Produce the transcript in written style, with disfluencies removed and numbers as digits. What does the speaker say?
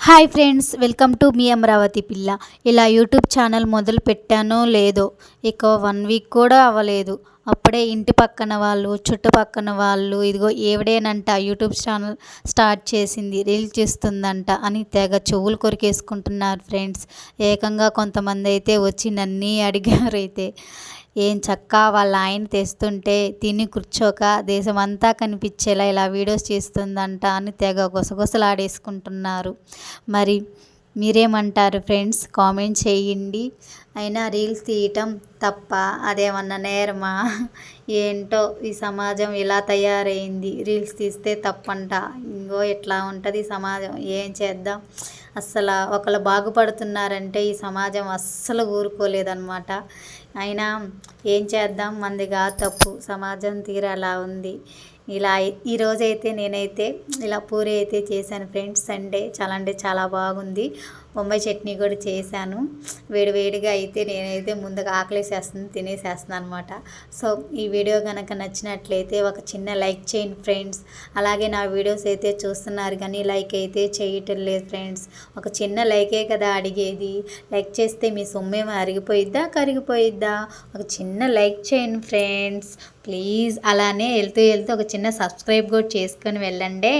Hi friends, welcome to me Amaravati పిల్ల. ఇలా YouTube channel మొదలు పెట్టానో లేదో ఇక 1 వీక్ కూడా అవ్వలేదు. అప్పుడే ఇంటి పక్కన వాళ్ళు, చుట్టుపక్కన వాళ్ళు ఇదిగో ఈవిడేనంట యూట్యూబ్ ఛానల్ స్టార్ట్ చేసింది, రీల్ చేస్తుందంట అని తెగ చెవులు కొరికేసుకుంటున్నారు ఫ్రెండ్స్. ఏకంగా కొంతమంది అయితే వచ్చి నన్ను అడిగారైతే. ఏం చక్కా వాళ్ళ ఆయన తెస్తుంటే తిని కూర్చోక దేశమంతా కనిపించేలా ఇలా వీడియోస్ చేస్తుందంట అని తెగ గుసగుసలాడేసుకుంటున్నారు. మరి మీరేమంటారు ఫ్రెండ్స్? కామెంట్ చేయండి. అయినా రీల్స్ తీయటం తప్ప, అదేమన్నా నేరమా? ఏంటో ఈ సమాజం ఇలా తయారైంది. రీల్స్ తీస్తే తప్పంట. ఇంగో ఇట్లా ఉంటుంది సమాజం. ఏం చేద్దాం? అస్సలు ఒకళ్ళు బాగుపడుతున్నారంటే ఈ సమాజం అస్సలు ఊరుకోలేదన్నమాట. అయినా ఏం చేద్దాం, మందిగా తప్పు, సమాజం తీరు అలా ఉంది. ఇలా ఈరోజైతే నేనైతే ఇలా పూరి అయితే చేశాను ఫ్రెండ్స్. సండే చాలా అంటే చాలా బాగుంది. బొంబాయి చట్నీ కూడా చేశాను. వేడివేడిగా అయితే నేనైతే ముందుగా ఆకలేసేస్తుంది, తినేసేస్తున్నాను అనమాట. సో ఈ వీడియో కనుక నచ్చినట్లయితే ఒక చిన్న లైక్ చేయండి ఫ్రెండ్స్. అలాగే నా వీడియోస్ అయితే చూస్తున్నారు కానీ లైక్ అయితే చేయటం లేదు ఫ్రెండ్స్. ఒక చిన్న లైకే కదా అడిగేది. లైక్ చేస్తే మీ సొమ్మేమో అరిగిపోయిద్దా కరిగిపోయిద్దా? ఒక చిన్న లైక్ చేయండి ఫ్రెండ్స్ ప్లీజ్. అలానే వెళ్తూ వెళ్తూ ఒక చిన్న సబ్స్క్రైబ్ కూడా చేసుకొని వెళ్ళండి.